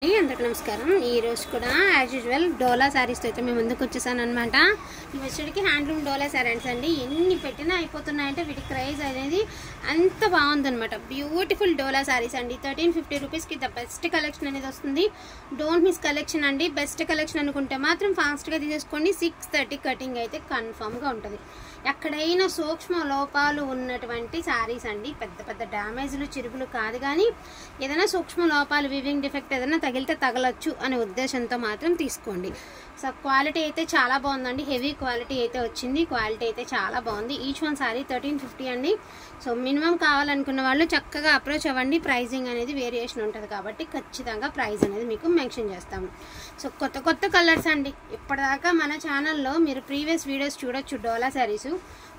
అందరికీ నమస్కారం. ఈరోజు కూడా యాజ్ యూజువల్ డోలా శారీస్తో అయితే మేము ముందుకు వచ్చేసాను అనమాట. ఇవి వచ్చేటికి హ్యాండ్లూమ్ డోలా శారీస్ అండి. ఎన్ని పెట్టినా అయిపోతున్నాయంటే వీటి క్రైజ్ అనేది అంత బాగుందనమాట. బ్యూటిఫుల్ డోలా శారీస్ అండి. 1350 రూపీస్కి ద బెస్ట్ కలెక్షన్ అనేది వస్తుంది. డోంట్ మిస్ కలెక్షన్ అండి. బెస్ట్ కలెక్షన్ అనుకుంటే మాత్రం ఫాస్ట్గా తీసేసుకోండి. 630 కటింగ్ అయితే కన్ఫామ్గా ఉంటుంది. ఎక్కడైనా సూక్ష్మ లోపాలు ఉన్నటువంటి శారీస్ అండి. పెద్ద పెద్ద డ్యామేజ్లు చిరుగులు కాదు, కానీ ఏదైనా సూక్ష్మ లోపాలు వివింగ్ డిఫెక్ట్ ఏదైనా తగిలితే తగలచ్చు అనే ఉద్దేశంతో మాత్రం తీసుకోండి. సో క్వాలిటీ అయితే చాలా బాగుందండి. హెవీ క్వాలిటీ అయితే వచ్చింది. క్వాలిటీ అయితే చాలా బాగుంది. ఈచ్ వన్ శారీ 1350 అండి. సో మినిమం కావాలనుకున్న వాళ్ళు చక్కగా అప్రోచ్ అవ్వండి. ప్రైజింగ్ అనేది వేరియేషన్ ఉంటుంది కాబట్టి ఖచ్చితంగా ప్రైస్ అనేది మీకు మెన్షన్ చేస్తాము. సో కొత్త కొత్త కలర్స్ అండి. ఇప్పటిదాకా మన ఛానల్లో మీరు ప్రీవియస్ వీడియోస్ చూడొచ్చు. డోలా శారీస్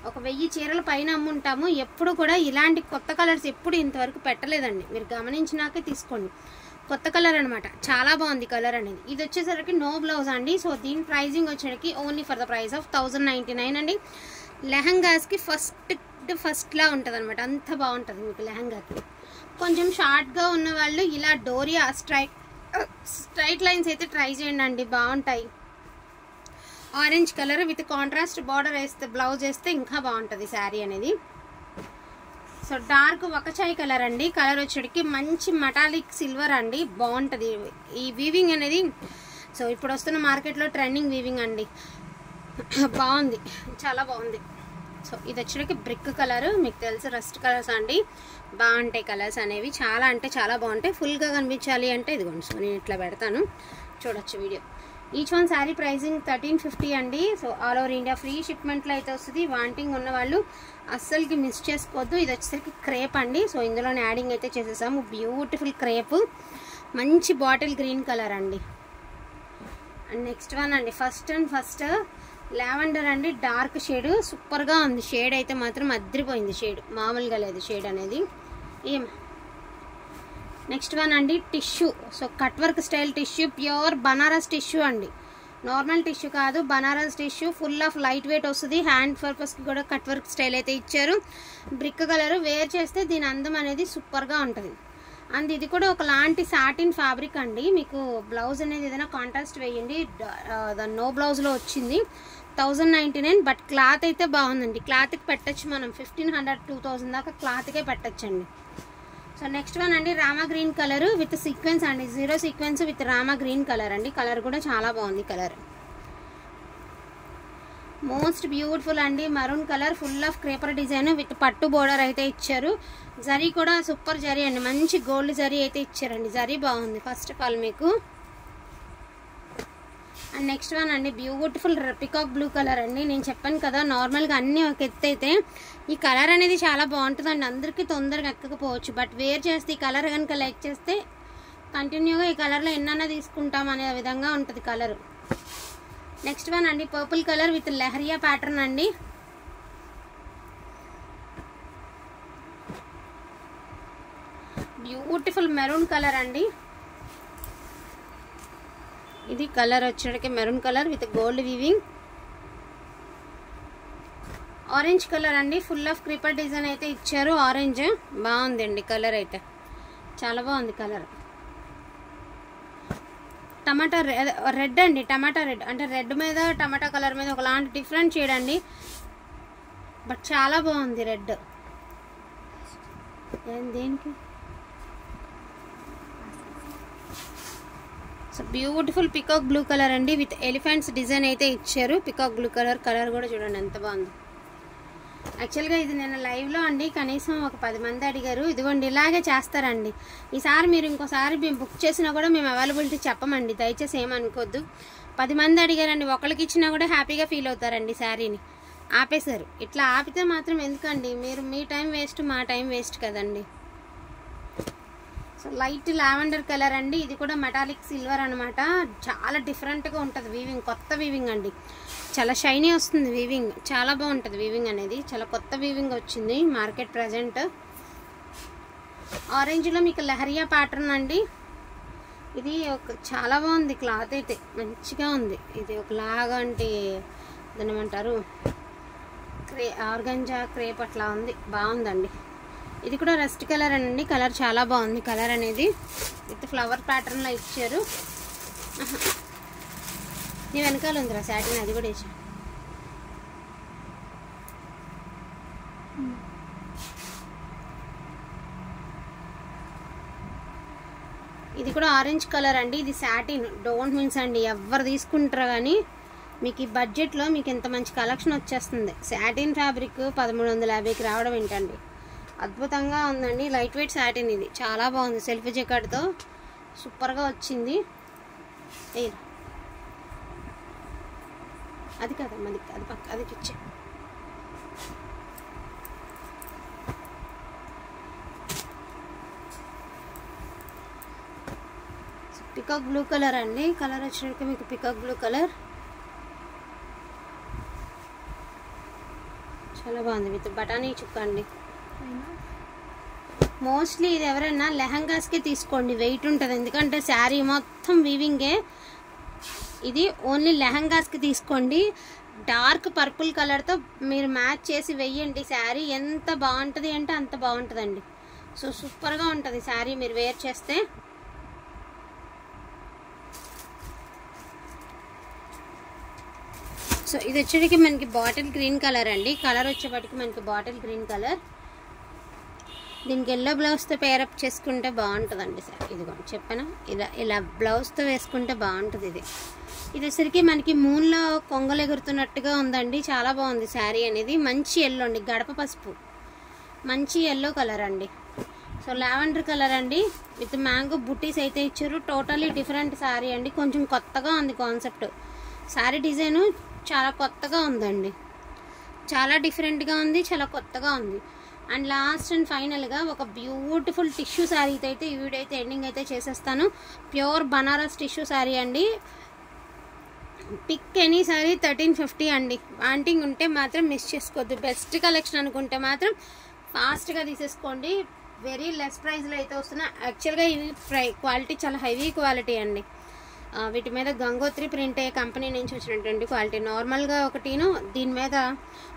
ఒక 1000 చీరల పైన అమ్ముంటాము. ఎప్పుడు కూడా ఇలాంటి కొత్త కలర్స్ ఎప్పుడు ఇంతవరకు పెట్టలేదండి. మీరు గమనించినాకే తీసుకోండి. కొత్త కలర్ అనమాట. చాలా బాగుంది కలర్ అనేది. ఇది వచ్చేసరికి నో బ్లౌజ్ అండి. సో దీని ప్రైజింగ్ వచ్చేసరికి only for the price of 1099 అండి. లెహంగాస్కి ఫస్ట్లా ఉంటుంది అనమాట. అంత బాగుంటుంది మీకు లెహంగాకి. కొంచెం షార్ట్గా ఉన్న వాళ్ళు ఇలా డోరియా స్ట్రైట్ లైన్స్ అయితే ట్రై చేయండి అండి, బాగుంటాయి. Orange colour with contrast border వేస్తే బ్లౌజ్ వేస్తే ఇంకా బాగుంటుంది శారీ అనేది. సో డార్క్ వకచాయ్ కలర్ అండి. కలర్ వచ్చేటికి మంచి మెటాలిక్ సిల్వర్ అండి. బాగుంటుంది ఈ వీవింగ్ అనేది. సో ఇప్పుడు వస్తున్న మార్కెట్లో ట్రెండింగ్ వీవింగ్ అండి. బాగుంది, చాలా బాగుంది. సో ఇది వచ్చేటికి బ్రిక్ కలర్. మీకు తెలుసు రస్ట్ కలర్స్ అండి. బాగుంటాయి కలర్స్ అనేవి. చాలా అంటే చాలా బాగుంటాయి. ఫుల్గా కనిపించాలి అంటే ఇదిగోండి. సో నేను ఇట్లా పెడతాను, చూడొచ్చు video. Each one sari pricing 1350 అండి. So all over India free షిప్మెంట్లో అయితే వస్తుంది. వాంటింగ్ ఉన్న వాళ్ళు అస్సలకి మిస్ చేసుకోవద్దు. ఇది వచ్చేసరికి క్రేప్ అండి. సో ఇందులోనే యాడింగ్ అయితే చేసేసాము. బ్యూటిఫుల్ క్రేప్, మంచి బాటిల్ గ్రీన్ కలర్ అండి. అండ్ నెక్స్ట్ వన్ అండి, ఫస్ట్ లావెండర్ అండి. డార్క్ షేడ్ సూపర్గా ఉంది. షేడ్ అయితే మాత్రం అద్రిపోయింది. షేడ్ మామూలుగా లేదు షేడ్ అనేది. నెక్స్ట్ వన్ అండి tissue. So cut work style tissue, pure Banaras tissue అండి. నార్మల్ టిష్యూ కాదు, Banaras tissue. Full of light weight వస్తుంది. హ్యాండ్ పర్పస్కి కూడా కట్ వర్క్ స్టైల్ అయితే ఇచ్చారు. Brick colour. వేర్ చేస్తే దీని అందం అనేది సూపర్గా ఉంటుంది. అండ్ ఇది కూడా ఒకలాంటి సాటిన్ ఫ్యాబ్రిక్ అండి. మీకు బ్లౌజ్ అనేది ఏదైనా కాంట్రాస్ట్ వేయండి. నో బ్లౌజ్లో వచ్చింది. 1099. బట్ క్లాత్ అయితే బాగుందండి. క్లాత్కి పెట్టచ్చు మనం 1500 2000 దాకా క్లాత్కే పెట్టచ్చండి. సో నెక్స్ట్ వన్ అండి Rama green colour with sequence అండి. 0 sequence with Rama green colour అండి. కలర్ కూడా చాలా బాగుంది. కలర్ మోస్ట్ బ్యూటిఫుల్ అండి. Maroon colour. Full of creeper design with పట్టు బోర్డర్ అయితే ఇచ్చారు. జరీ కూడా సూపర్ జరీ అండి. మంచి గోల్డ్ జరీ అయితే ఇచ్చారండి. జరీ బాగుంది ఫస్ట్ ఆఫ్ ఆల్ మీకు. అండ్ నెక్స్ట్ వన్ అండి బ్యూటిఫుల్ పికాక్ బ్లూ కలర్ అండి. నేను చెప్పాను కదా నార్మల్గా అన్నీ ఒక ఎత్తు అయితే ఈ కలర్ అనేది చాలా బాగుంటుందండి. అందరికీ తొందరగా ఎక్కకపోవచ్చు. బట్ వేర్ చేస్తే ఈ కలర్ కనుక లైక్ చేస్తే కంటిన్యూగా ఈ కలర్లో ఎన్నైనా తీసుకుంటాం అనే విధంగా ఉంటుంది కలర్. నెక్స్ట్ వన్ అండి purple colour with lehariya pattern అండి. బ్యూటిఫుల్ మెరూన్ కలర్ అండి. ఇది కలర్ వచ్చేటికి maroon colour with gold weaving. Orange colour అండి. ఫుల్ ఆఫ్ క్రీపర్ డిజైన్ అయితే ఇచ్చారు. ఆరెంజ్ బాగుందండి. కలర్ అయితే చాలా బాగుంది. కలర్ టమాటా రెడ్ అండి. టమాటా రెడ్ అంటే రెడ్ మీద టమాటా కలర్ మీద ఒకలాంటి డిఫరెంట్ షేడ్ అండి. బట్ చాలా బాగుంది రెడ్. దేనికి? So beautiful peacock blue colour అండి విత్ ఎలిఫెంట్స్ డిజైన్ అయితే ఇచ్చారు. Peacock blue colour. కలర్ కూడా చూడండి ఎంత బాగుంది. యాక్చువల్గా ఇది నేను లైవ్లో అండి కనీసం ఒక 10 మంది అడిగారు. ఇదిగోండి ఇలాగే చేస్తారండి. ఈసారి మీరు ఇంకోసారి మేము బుక్ చేసినా కూడా మేము అవైలబిలిటీ చెప్పమండి, దయచేసి ఏమనుకోవద్దు. 10 మంది అడిగారండి. ఒకరికి ఇచ్చినా కూడా హ్యాపీగా ఫీల్ అవుతారండి. శారీని ఆపేశారు. ఇట్లా ఆపితే మాత్రం ఎందుకండి? మీరు మీ టైం వేస్ట్, మా టైం వేస్ట్ కదండి. సో లైట్ లావెండర్ కలర్ అండి. ఇది కూడా మెటాలిక్ సిల్వర్ అనమాట. చాలా డిఫరెంట్గా ఉంటుంది వీవింగ్. కొత్త వీవింగ్ అండి. చాలా షైనీ వస్తుంది వీవింగ్. చాలా బాగుంటుంది వీవింగ్ అనేది. చాలా కొత్త వీవింగ్ వచ్చింది మార్కెట్ ప్రజెంట్. ఆరెంజ్లో మీకు లెహరియా ప్యాటర్న్ అండి. ఇది ఒక చాలా బాగుంది. క్లాత్ అయితే మంచిగా ఉంది. ఇది ఒకలాగంటి దాన్ని ఏమంటారు, ఆర్గంజా క్రేప్ అట్లా ఉంది. బాగుందండి. ఇది కూడా రస్ట్ కలర్ అండి. కలర్ చాలా బాగుంది. కలర్ అనేది విత్ ఫ్లవర్ ప్యాటర్న్లో ఇచ్చారు. నీ వెనకాల ఉందిరా సాటిన్, అది కూడా వేసాను. ఇది కూడా ఆరెంజ్ కలర్ అండి. ఇది సాటిన్, డోంట్ మిన్స్ అండి. ఎవరు తీసుకుంటారా కానీ మీకు ఈ బడ్జెట్లో మీకు ఇంత మంచి కలెక్షన్ వచ్చేస్తుంది. సాటిన్ ఫ్యాబ్రిక్ 1350కి రావడం ఏంటండి, అద్భుతంగా ఉందండి. లైట్ వెయిట్ సాటిన్, ఇది చాలా బాగుంది. సెల్ఫ్ జెకార్డ్తో సూపర్గా వచ్చింది. అది కదమ్మా, అది పక్క, అది ఇచ్చే. పికాక్ బ్లూ కలర్ అండి. కలర్ వచ్చినట్టు మీకు పికాక్ బ్లూ కలర్ చాలా బాగుంది. విత్ బటానీ చుక్క అండి. మోస్ట్లీ ఇది ఎవరైనా లెహంగాస్కి తీసుకోండి, వెయిట్ ఉంటుంది. ఎందుకంటే శారీ మొత్తం వీవింగే. ఇది ఓన్లీ లెహంగాస్కి తీసుకోండి. డార్క్ పర్పుల్ కలర్తో మీరు మ్యాచ్ చేసి వెయ్యండి. శారీ ఎంత బాగుంటుంది అంటే అంత బాగుంటుందండి. సో సూపర్గా ఉంటుంది శారీ మీరు వేర్ చేస్తే. సో ఇది వచ్చేటికి మనకి బాటిల్ గ్రీన్ కలర్ అండి. కలర్ వచ్చేపటికి మనకి బాటిల్ గ్రీన్ కలర్. దీనికి ఎల్లో బ్లౌజ్తో పేరప్ చేసుకుంటే బాగుంటుందండి సార్. ఇదిగోండి చెప్పాను, ఇలా బ్లౌజ్తో వేసుకుంటే బాగుంటుంది. ఇది వచ్చరికి మనకి మూన్లో కొంగలు ఎగురుతున్నట్టుగా ఉందండి. చాలా బాగుంది శారీ అనేది. మంచి ఎల్లో అండి, గడప పసుపు, మంచి ఎల్లో కలర్ అండి. సో లావెండర్ కలర్ అండి. విత్ మ్యాంగో బుట్టీస్ అయితే ఇచ్చారు. టోటలీ డిఫరెంట్ శారీ అండి. కొంచెం కొత్తగా ఉంది కాన్సెప్ట్. శారీ డిజైను చాలా కొత్తగా ఉందండి. చాలా డిఫరెంట్గా ఉంది, చాలా కొత్తగా ఉంది. అండ్ లాస్ట్ అండ్ ఫైనల్గా ఒక బ్యూటిఫుల్ టిష్యూ శారీతో అయితే ఈ వీడియో అయితే ఎండింగ్ అయితే చేసేస్తాను. ప్యూర్ బనారస్ టిష్యూ శారీ అండి. పిక్ ఎనీ శారీ 1350 అండి. వాంటింగ్ ఉంటే మాత్రం మిస్ చేసుకోవద్దు. బెస్ట్ కలెక్షన్ అనుకుంటే మాత్రం ఫాస్ట్గా తీసేసుకోండి. వెరీ లెస్ ప్రైస్లో అయితే వస్తున్నాయి. యాక్చువల్గా ఇవి క్వాలిటీ చాలా హెవీ క్వాలిటీ అండి. వీటి మీద గంగోత్రి ప్రింట్ అయ్యే కంపెనీ నుంచి వచ్చినటువంటి క్వాలిటీ. నార్మల్గా ఒకటిను దీని మీద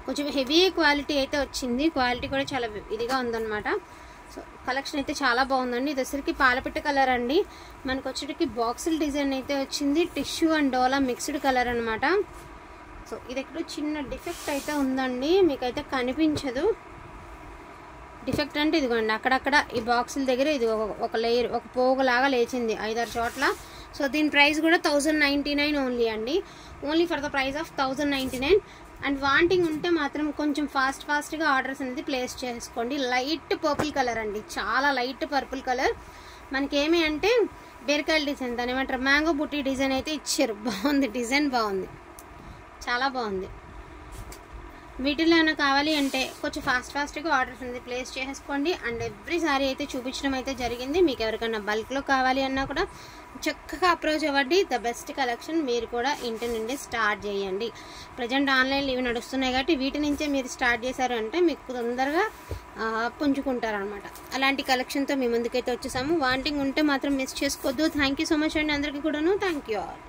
కొంచెం హెవీ క్వాలిటీ అయితే వచ్చింది. క్వాలిటీ కూడా చాలా ఇదిగా ఉందన్నమాట. సో కలెక్షన్ అయితే చాలా బాగుందండి. ఇది వచ్చరికి పాలపిట్ట కలర్ అండి. మనకు వచ్చేటికి బాక్సుల డిజైన్ అయితే వచ్చింది. Tissue and dola mixed colour అనమాట. సో ఇది ఎక్కడో చిన్న డిఫెక్ట్ అయితే ఉందండి, మీకైతే కనిపించదు. డిఫెక్ట్ అంటే ఇదిగోండి అక్కడక్కడ ఈ బాక్సుల దగ్గర ఇది ఒక లేయర్, ఒక పోగులాగా లేచింది 5-6 చోట్ల. సో దీని ప్రైస్ కూడా 1099 ఓన్లీ అండి. Only for the price of 1099. And wanting ఉంటే మాత్రం కొంచెం ఫాస్ట్గా ఆర్డర్స్ అనేది ప్లేస్ చేసుకోండి. లైట్ పర్పుల్ కలర్ అండి, చాలా లైట్ పర్పుల్ కలర్. మనకేమి అంటే బీరకాయల డిజైన్, దాని ఏమంటారు, మ్యాంగో బుట్టి డిజైన్ అయితే ఇచ్చారు. బాగుంది, డిజైన్ బాగుంది, చాలా బాగుంది. వీటిలో ఏమైనా కావాలి అంటే కొంచెం ఫాస్ట్గా ఆర్డర్స్ అనేది ప్లేస్ చేసుకోండి. అండ్ ఎవ్రీ సారీ అయితే చూపించడం అయితే జరిగింది. మీకు ఎవరికైనా బల్క్లో కావాలి అన్నా కూడా చక్కగా అప్రోచ్ అవ్వండి. ద బెస్ట్ కలెక్షన్ మీరు కూడా ఇంటి నుండి స్టార్ట్ చేయండి. ప్రజెంట్ ఆన్లైన్లో ఇవి నడుస్తున్నాయి కాబట్టి వీటి నుంచే మీరు స్టార్ట్ చేశారు అంటే మీకు తొందరగా పుంజుకుంటారనమాట. అలాంటి కలెక్షన్తో మీ ముందుకైతే వచ్చేసాము. వాంటింగ్ ఉంటే మాత్రం మిస్ చేసుకోవద్దు. థ్యాంక్ యూ సో మచ్ అండి అందరికీ కూడాను. Thank you all.